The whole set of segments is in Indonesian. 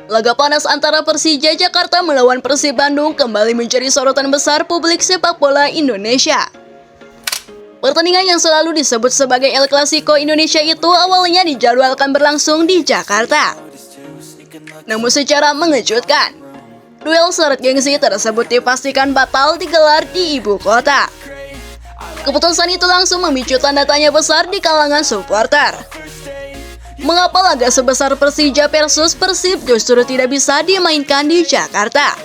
Laga panas antara Persija Jakarta melawan Persib Bandung kembali menjadi sorotan besar publik sepak bola Indonesia. Pertandingan yang selalu disebut sebagai El Clasico Indonesia itu awalnya dijadwalkan berlangsung di Jakarta. Namun secara mengejutkan, duel syarat gengsi tersebut dipastikan batal digelar di ibu kota. Keputusan itu langsung memicu tanda tanya besar di kalangan supporter. Mengapa laga sebesar Persija versus Persib justru tidak bisa dimainkan di Jakarta?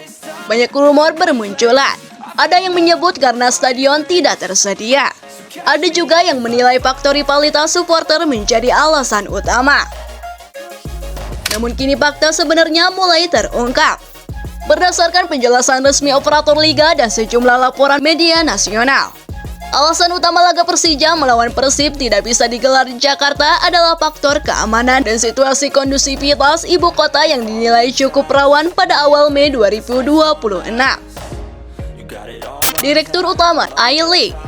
Banyak rumor bermunculan. Ada yang menyebut karena stadion tidak tersedia. Ada juga yang menilai faktor rivalitas supporter menjadi alasan utama. Namun kini fakta sebenarnya mulai terungkap. Berdasarkan penjelasan resmi operator liga dan sejumlah laporan media nasional, alasan utama laga Persija melawan Persib tidak bisa digelar di Jakarta adalah faktor keamanan dan situasi kondusivitas ibu kota yang dinilai cukup rawan pada awal Mei 2026. Direktur Utama I-League,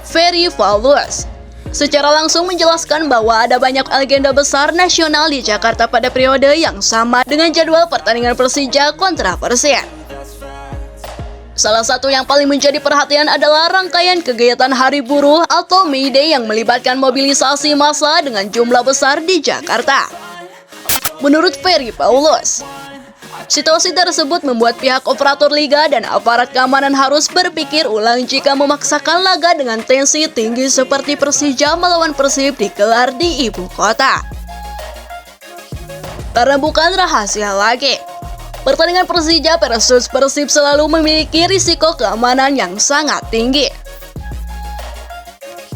Ferry Paulus, secara langsung menjelaskan bahwa ada banyak agenda besar nasional di Jakarta pada periode yang sama dengan jadwal pertandingan Persija kontra Persib. Salah satu yang paling menjadi perhatian adalah rangkaian kegiatan Hari Buruh atau May Day yang melibatkan mobilisasi massa dengan jumlah besar di Jakarta. Menurut Ferry Paulus, situasi tersebut membuat pihak operator liga dan aparat keamanan harus berpikir ulang jika memaksakan laga dengan tensi tinggi seperti Persija melawan Persib digelar di ibu kota. Karena bukan rahasia lagi, pertandingan Persija versus Persib selalu memiliki risiko keamanan yang sangat tinggi.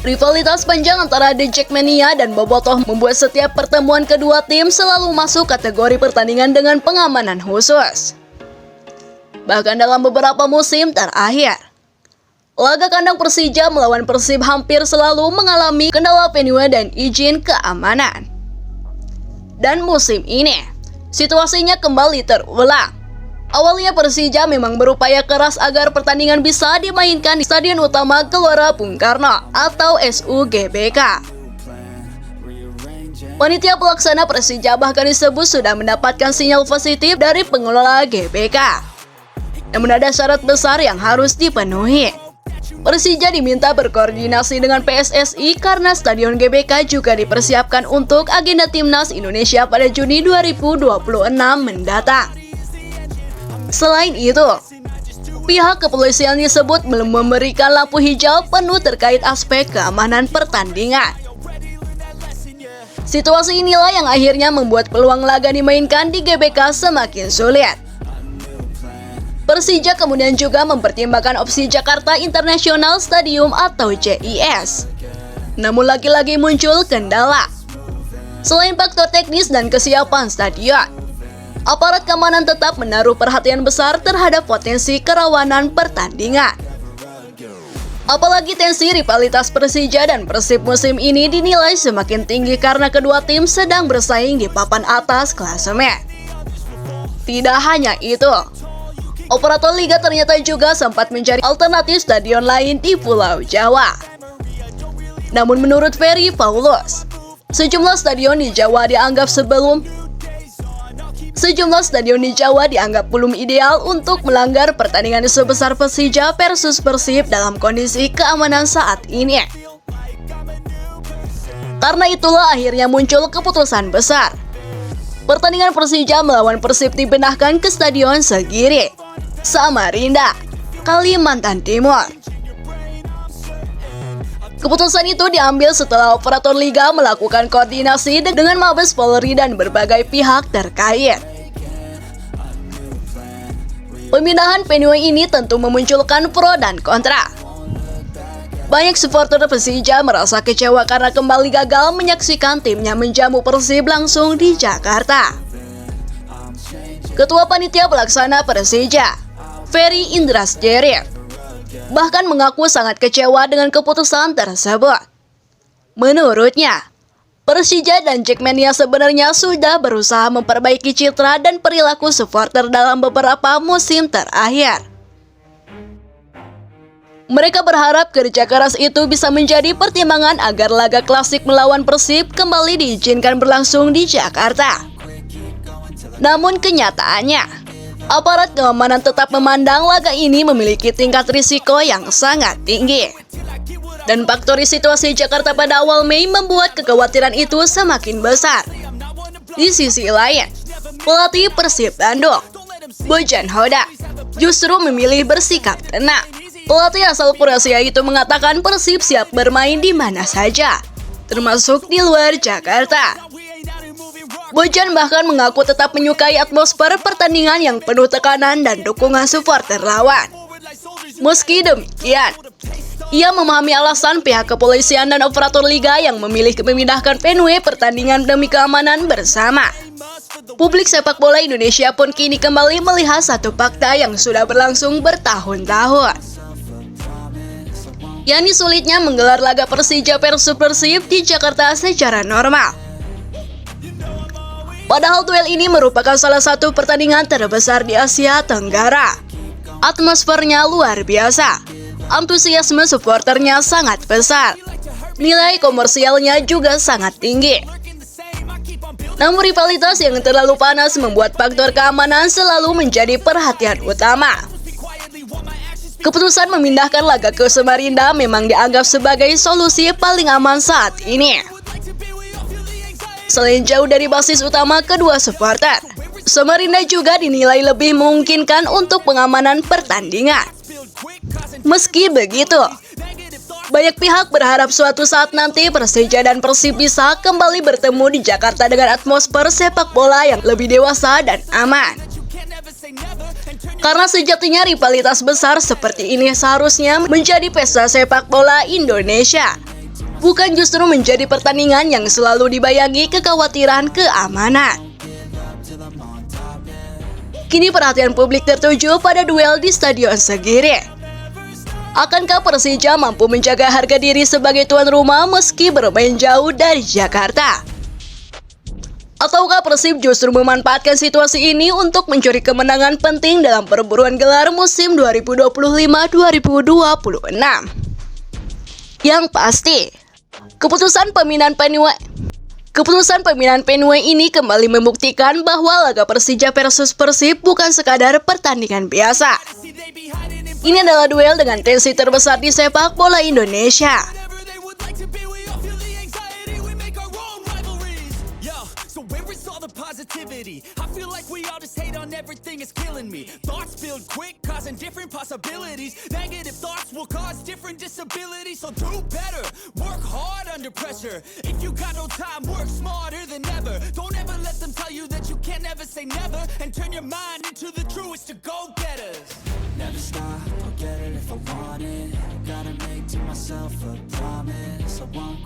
Rivalitas panjang antara The Jackmania dan Bobotoh membuat setiap pertemuan kedua tim selalu masuk kategori pertandingan dengan pengamanan khusus. Bahkan dalam beberapa musim terakhir, laga kandang Persija melawan Persib hampir selalu mengalami kendala venue dan izin keamanan. Dan musim ini, situasinya kembali terulang. Awalnya Persija memang berupaya keras agar pertandingan bisa dimainkan di Stadion Utama Gelora Bung Karno atau SUGBK. Panitia pelaksana Persija bahkan disebut sudah mendapatkan sinyal positif dari pengelola GBK. Namun ada syarat besar yang harus dipenuhi. Persija diminta berkoordinasi dengan PSSI karena Stadion GBK juga dipersiapkan untuk agenda Timnas Indonesia pada Juni 2026 mendatang. Selain itu, pihak kepolisian disebut belum memberikan lampu hijau penuh terkait aspek keamanan pertandingan. Situasi inilah yang akhirnya membuat peluang laga dimainkan di GBK semakin sulit. Persija kemudian juga mempertimbangkan opsi Jakarta International Stadium atau JIS. Namun lagi-lagi muncul kendala. Selain faktor teknis dan kesiapan stadion, aparat keamanan tetap menaruh perhatian besar terhadap potensi kerawanan pertandingan. Apalagi tensi rivalitas Persija dan Persib musim ini dinilai semakin tinggi karena kedua tim sedang bersaing di papan atas klasemen. Tidak hanya itu, operator liga ternyata juga sempat mencari alternatif stadion lain di Pulau Jawa. Namun menurut Ferry Paulus, sejumlah stadion di Jawa dianggap belum ideal untuk melanggar pertandingan sebesar Persija versus Persib dalam kondisi keamanan saat ini. Karena itulah akhirnya muncul keputusan besar. Pertandingan Persija melawan Persib dipindahkan ke Stadion Segiri, Samarinda, Kalimantan Timur. Keputusan itu diambil setelah operator liga melakukan koordinasi dengan Mabes Polri dan berbagai pihak terkait. Pemindahan venue ini tentu memunculkan pro dan kontra. Banyak supporter Persija merasa kecewa karena kembali gagal menyaksikan timnya menjamu Persib langsung di Jakarta. Ketua Panitia Pelaksana Persija, Ferry Indrasjeri, bahkan mengaku sangat kecewa dengan keputusan tersebut. Menurutnya, Persija dan Jackmania sebenarnya sudah berusaha memperbaiki citra dan perilaku supporter dalam beberapa musim terakhir. Mereka berharap kerja keras itu bisa menjadi pertimbangan agar laga klasik melawan Persib kembali diizinkan berlangsung di Jakarta. Namun kenyataannya, aparat keamanan tetap memandang laga ini memiliki tingkat risiko yang sangat tinggi. Dan faktor situasi Jakarta pada awal Mei membuat kekhawatiran itu semakin besar. Di sisi lain, pelatih Persib Bandung, Bojan Hodak, justru memilih bersikap tenang. Pelatih asal Kroasia itu mengatakan Persib siap bermain di mana saja, termasuk di luar Jakarta. Bojan bahkan mengaku tetap menyukai atmosfer pertandingan yang penuh tekanan dan dukungan supporter lawan. Meski demikian, ia memahami alasan pihak kepolisian dan operator liga yang memilih memindahkan venue pertandingan demi keamanan bersama. Publik sepak bola Indonesia pun kini kembali melihat satu fakta yang sudah berlangsung bertahun-tahun, yakni sulitnya menggelar laga Persija versus Persib di Jakarta secara normal. Padahal duel ini merupakan salah satu pertandingan terbesar di Asia Tenggara. Atmosfernya luar biasa, antusiasme supporternya sangat besar, nilai komersialnya juga sangat tinggi. Namun rivalitas yang terlalu panas membuat faktor keamanan selalu menjadi perhatian utama. Keputusan memindahkan laga ke Samarinda memang dianggap sebagai solusi paling aman saat ini. Selain jauh dari basis utama kedua supporter, Samarinda juga dinilai lebih memungkinkan untuk pengamanan pertandingan. Meski begitu, banyak pihak berharap suatu saat nanti Persija dan Persib bisa kembali bertemu di Jakarta dengan atmosfer sepak bola yang lebih dewasa dan aman. Karena sejatinya rivalitas besar seperti ini seharusnya menjadi pesta sepak bola Indonesia, bukan justru menjadi pertandingan yang selalu dibayangi kekhawatiran keamanan. Kini perhatian publik tertuju pada duel di Stadion Segiri. Akankah Persija mampu menjaga harga diri sebagai tuan rumah meski bermain jauh dari Jakarta? Ataukah Persib justru memanfaatkan situasi ini untuk mencuri kemenangan penting dalam perburuan gelar musim 2025-2026? Yang pasti, keputusan pemindahan venue ini kembali membuktikan bahwa laga Persija versus Persib bukan sekadar pertandingan biasa. Ini adalah duel dengan tensi terbesar di sepak bola Indonesia. Positivity. I feel like we all just hate on everything, it's killing me. Thoughts build quick, causing different possibilities. Negative thoughts will cause different disabilities. So do better, work hard under pressure. If you got no time, work smarter than ever. Don't ever let them tell you that you can't never say never. And turn your mind into the truest to go-getters. Never stop, I'll get it if I want it. Gotta make to myself a promise I won't